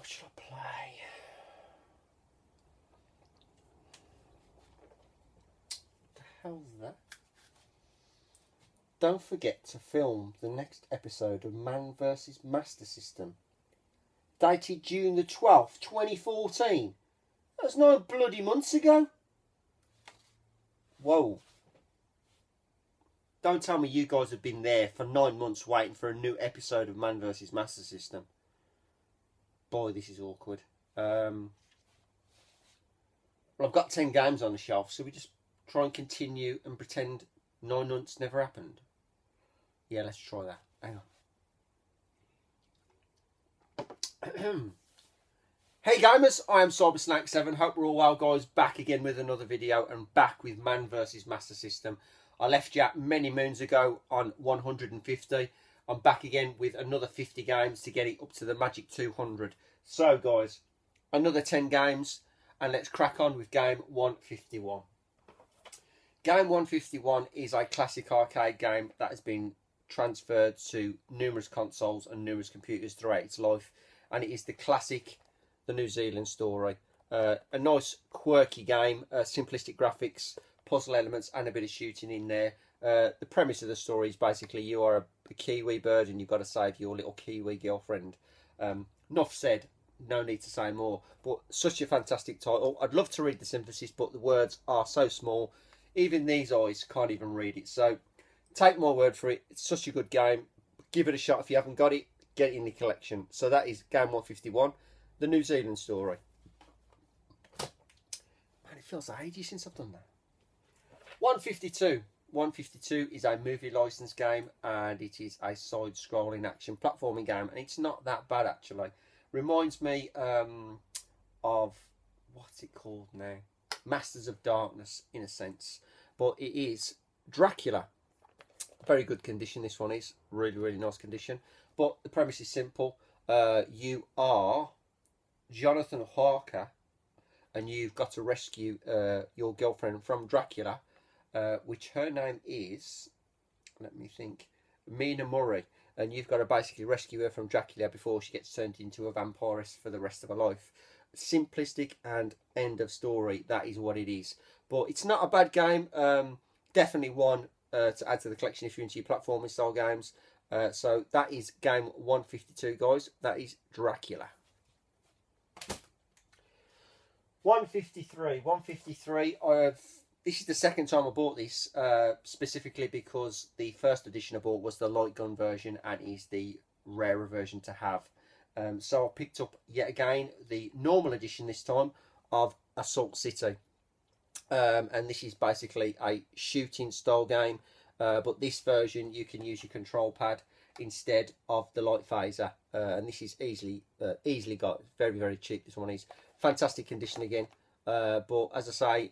What should I play? What the hell's that? Don't forget to film the next episode of Man vs Master System. Dated June the 12th, 2014. That's 9 bloody months ago. Whoa. Don't tell me you guys have been there for 9 months waiting for a new episode of Man vs Master System. Boy, this is awkward. Well, I've got 10 games on the shelf, so we just try and continue and pretend 9 months never happened. Yeah, let's try that. Hang on. Hey gamers, I am CyberSnake7. Hope we're all well, guys. Back again with another video and back with Man vs Master System. I left you many moons ago on 150. I'm back again with another 50 games to get it up to the magic 200. So guys, another 10 games and let's crack on with game 151. Game 151 is a classic arcade game that has been transferred to numerous consoles and numerous computers throughout its life, and it is the classic The New Zealand Story. A nice quirky game, simplistic graphics, puzzle elements and a bit of shooting in there. The premise of the story is basically you are a kiwi bird and you've got to save your little kiwi girlfriend. Enough said, no need to say more, but such a fantastic title. I'd love to read the synthesis, but the words are so small, even these eyes can't even read it. So take my word for it, it's such a good game. Give it a shot. If you haven't got it, get it in the collection. So that is game 151, The New Zealand Story. Man, it feels ages since I've done that. 152. 152 is a movie license game, and it is a side-scrolling action platforming game, and it's not that bad actually. Reminds me of, what's it called now? Masters of Darkness in a sense, but it is Dracula. Very good condition this one is, really nice condition. But the premise is simple. You are Jonathan Harker and you've got to rescue your girlfriend from Dracula, which her name is, let me think, Mina Murray, and you've got to basically rescue her from Dracula before she gets turned into a vampiress for the rest of her life. Simplistic and end of story, that is what it is. But it's not a bad game. Definitely one to add to the collection if you're into your platforming style games. So that is game 152, guys. That is Dracula. 153. 153. This is the second time I bought this, specifically because the first edition I bought was the light gun version and is the rarer version to have. So I picked up yet again the normal edition this time of Assault City. And this is basically a shooting style game, but this version you can use your control pad instead of the light phaser, and this is easily got. Very cheap. This one is fantastic condition again, but as I say,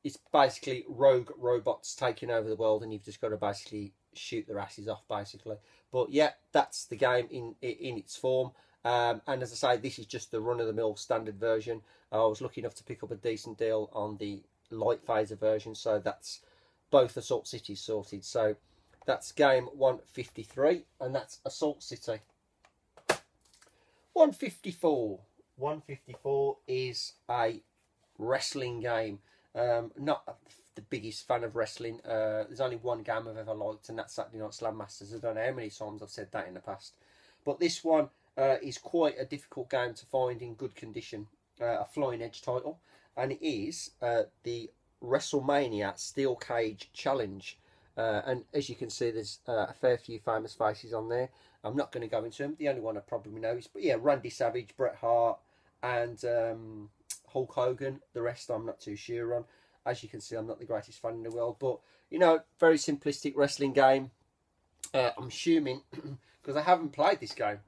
it's basically rogue robots taking over the world and you've just got to basically shoot their asses off basically. But yeah, that's the game in its form. And as I say, this is just the run-of-the-mill standard version. I was lucky enough to pick up a decent deal on the light phaser version, so that's both Assault Cities sorted. So that's game 153, and that's Assault City. 154. 154 is a wrestling game. Not the biggest fan of wrestling. There's only one game I've ever liked, and that's Saturday Night Slam Masters. I don't know how many times I've said that in the past, but this one is quite a difficult game to find in good condition. A Flying Edge title, and it is the WrestleMania Steel Cage Challenge. And as you can see, there's a fair few famous faces on there. I'm not going to go into them. The only one I probably know is, but yeah, Randy Savage, Bret Hart, and Hulk Hogan. The rest I'm not too sure on. As you can see, I'm not the greatest fan in the world, but you know, very simplistic wrestling game. I'm assuming because I haven't played this game.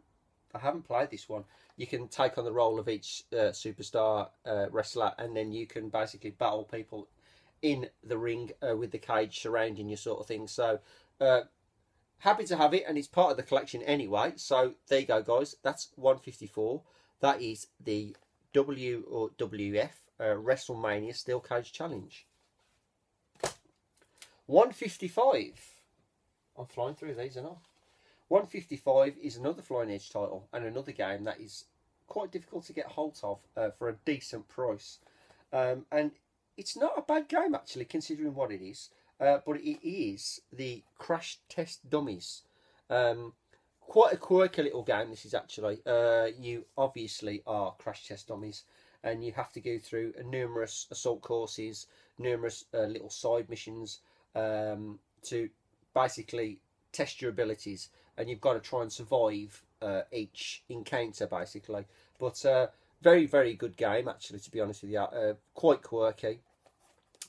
I haven't played this one. You can take on the role of each superstar wrestler, and then you can basically battle people in the ring with the cage surrounding you, sort of thing. So happy to have it, and it's part of the collection anyway. So there you go, guys. That's 154. That is the WWF WrestleMania Steel Cage Challenge. 155. I'm flying through these, aren't I? 155 is another Flying Edge title and another game that is quite difficult to get hold of for a decent price. And it's not a bad game actually, considering what it is. But it is the Crash Test Dummies. Quite a quirky little game this is actually. You obviously are crash test dummies, and you have to go through numerous assault courses, numerous little side missions to basically test your abilities, and you've got to try and survive each encounter basically. But very, very good game actually, to be honest with you. Quite quirky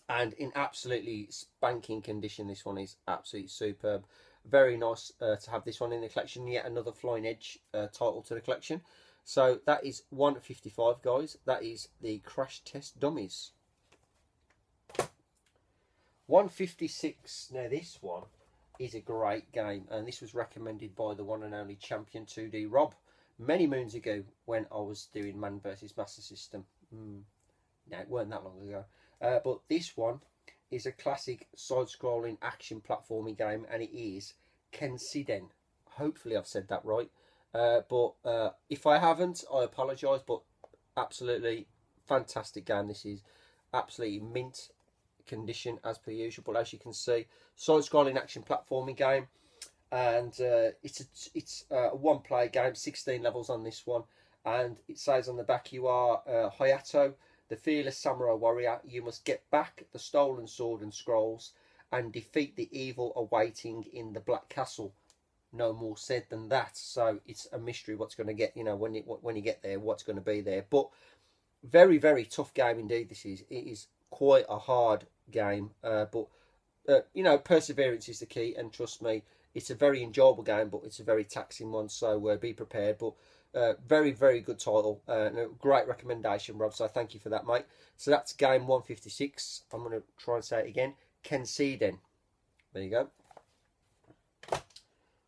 and in absolutely spanking condition. This one is absolutely superb. Very nice to have this one in the collection. Yet another Flying Edge title to the collection. So that is 155, guys. That is the Crash Test Dummies. 156. Now this one is a great game, and this was recommended by the one and only Champion 2D Rob many moons ago when I was doing Man vs Master System. No, it weren't that long ago. But this one is a classic side-scrolling action platforming game, and it is Kensiden. Hopefully I've said that right. But if I haven't, I apologise. But absolutely fantastic game. This is absolutely mint condition as per usual. But as you can see, side-scrolling action platforming game, and it's a one-player game. 16 levels on this one, and it says on the back you are Hayato, the fearless samurai warrior. You must get back the stolen sword and scrolls and defeat the evil awaiting in the Black Castle. No more said than that. So it's a mystery what's going to get, you know, when you get there, what's going to be there. But very, very tough game indeed. This is. It is quite a hard game. But you know, perseverance is the key, and trust me, it's a very enjoyable game, but it's a very taxing one. So be prepared. But very, very good title. And a great recommendation, Rob. So thank you for that, mate. So that's game 156. I'm going to try and say it again. Kensiden. There you go.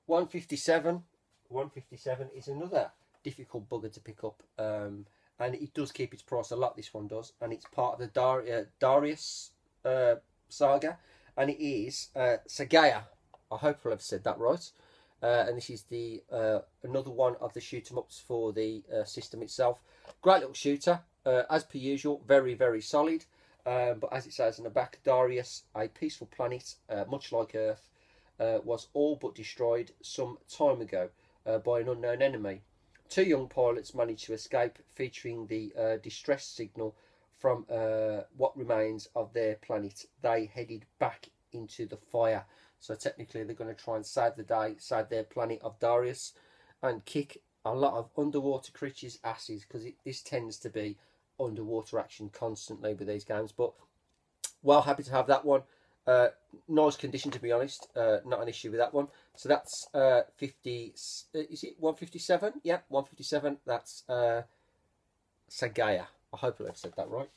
157. 157 is another difficult bugger to pick up. And it does keep its price a lot, this one does. And it's part of the Darius saga. And it is Sagaya. I hope I've said that right. And this is the another one of the shoot 'em ups for the system itself. Great little shooter, as per usual, very, very solid. But as it says in the back, Darius, a peaceful planet, much like Earth, was all but destroyed some time ago by an unknown enemy. Two young pilots managed to escape, featuring the distress signal from what remains of their planet. They headed back into the fire. So technically they're going to try and save the day, save their planet of Darius, and kick a lot of underwater creatures' asses, because this tends to be underwater action constantly with these games. But well, happy to have that one. Nice condition, to be honest. Not an issue with that one. So that's 50. Is it 157? Yeah, 157. That's Sagaya. I hope I've said that right.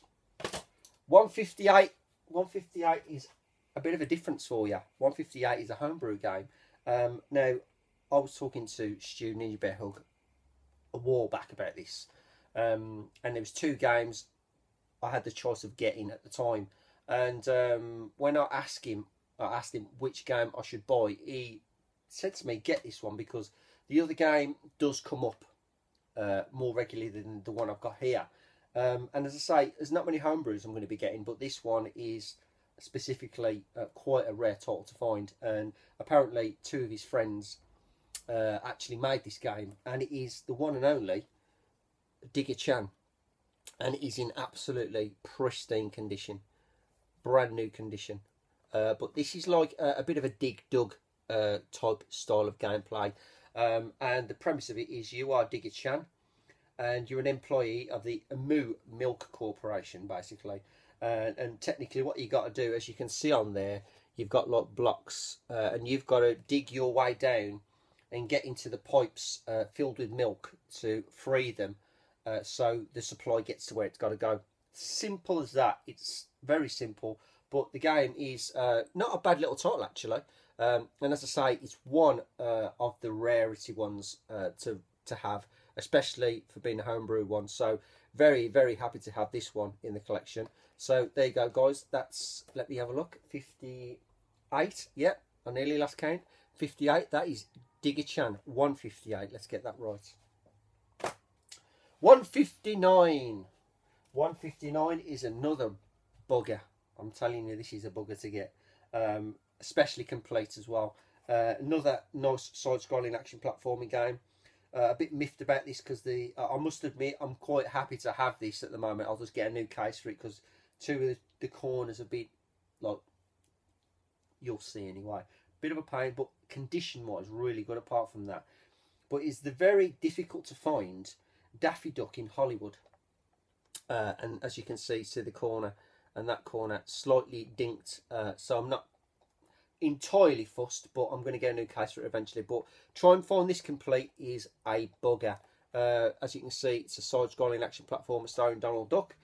158. 158 is a bit of a difference for you. 158 is a homebrew game. Now, I was talking to Stu Ninja Bear Hug a while back about this, and there was two games I had the choice of getting at the time. And when I asked him which game I should buy, he said to me, "Get this one, because the other game does come up more regularly than the one I've got here." And as I say, there's not many homebrews I'm going to be getting, but this one is specifically quite a rare title to find. And apparently two of his friends actually made this game, and it is the one and only Digger Chan, and it is in absolutely pristine condition, brand new condition. But this is like a bit of a Dig Dug type style of gameplay, and the premise of it is you are Digger Chan, and you're an employee of the Amu Milk Corporation, basically. And technically what you got to do, as you can see on there, you've got like blocks, and you've got to dig your way down and get into the pipes filled with milk to free them, so the supply gets to where it's got to go. Simple as that. It's very simple, but the game is not a bad little title actually. And as I say, it's one of the rarity ones to have, especially for being a homebrew one. So very, very happy to have this one in the collection. So there you go, guys. That's, let me have a look, 58. Yep, I nearly lost count. 58. That is Digger Chan 158. Let's get that right. 159. 159 is another bugger. I'm telling you, this is a bugger to get. Especially complete as well. Another nice side-scrolling action platforming game. A bit miffed about this because I must admit I'm quite happy to have this at the moment. I'll just get a new case for it because two of the corners are a bit like, you'll see anyway. Bit of a pain, but condition-wise really good apart from that. But it's the very difficult to find Daffy Duck in Hollywood. And as you can see the corner and that corner slightly dinked. So I'm not entirely fussed, but I'm going to get a new case for it eventually. But try and find this complete is a bugger. As you can see, it's a side-scrolling action platformer starring Donald Duck.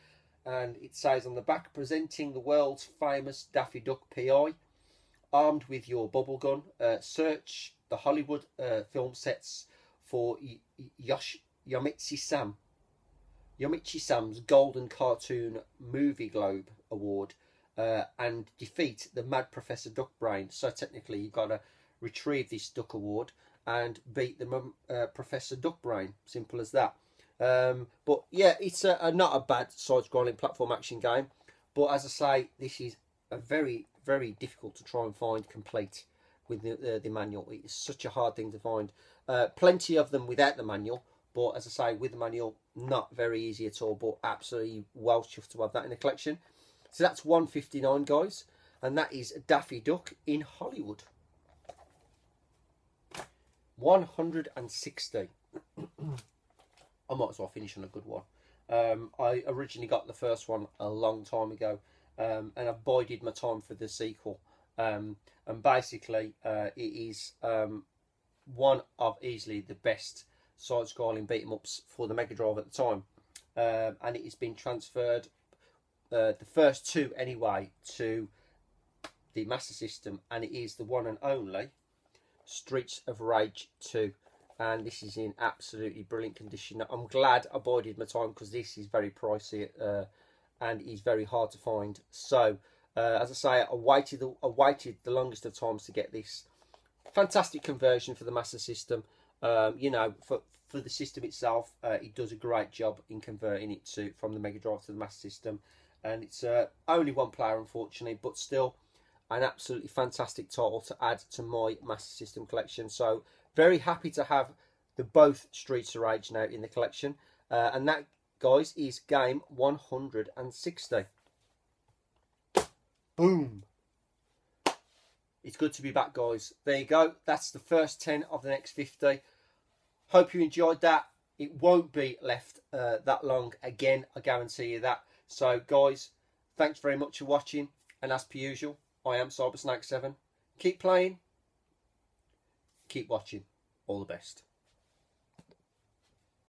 And it says on the back, presenting the world's famous Daffy Duck PI. Armed with your bubble gun, search the Hollywood film sets for Yomichi Sam's Golden Cartoon Movie Globe Award and defeat the Mad Professor Duckbrain. So technically you've got to retrieve this Duck Award and beat the Professor Duckbrain. Simple as that. But yeah, it's not a bad side-scrolling platform action game. But as I say, this is a very, very difficult to try and find complete with the manual. It's such a hard thing to find. Plenty of them without the manual, but as I say, with the manual, not very easy at all, but absolutely well chuffed to have that in the collection. So that's 159, guys, and that is Daffy Duck in Hollywood. 160. I might as well finish on a good one. I originally got the first one a long time ago, and I've bided my time for the sequel. And basically, it is one of easily the best side-scrolling beat-em-ups for the Mega Drive at the time. And it has been transferred, the first two anyway, to the Master System, and it is the one and only Streets of Rage 2. And this is in absolutely brilliant condition. I'm glad I bided my time because this is very pricey and is very hard to find. So, as I say, I waited the longest of times to get this. Fantastic conversion for the Master System. You know, for the system itself, it does a great job in converting it from the Mega Drive to the Master System. And it's only one player, unfortunately, but still an absolutely fantastic title to add to my Master System collection. So, very happy to have both Streets of Rage now in the collection. And that, guys, is game 160. Boom. It's good to be back, guys. There you go. That's the first 10 of the next 50. Hope you enjoyed that. It won't be left that long again, I guarantee you that. So, guys, thanks very much for watching. And as per usual, I am CyberSnake7. Keep playing. Keep watching. All the best.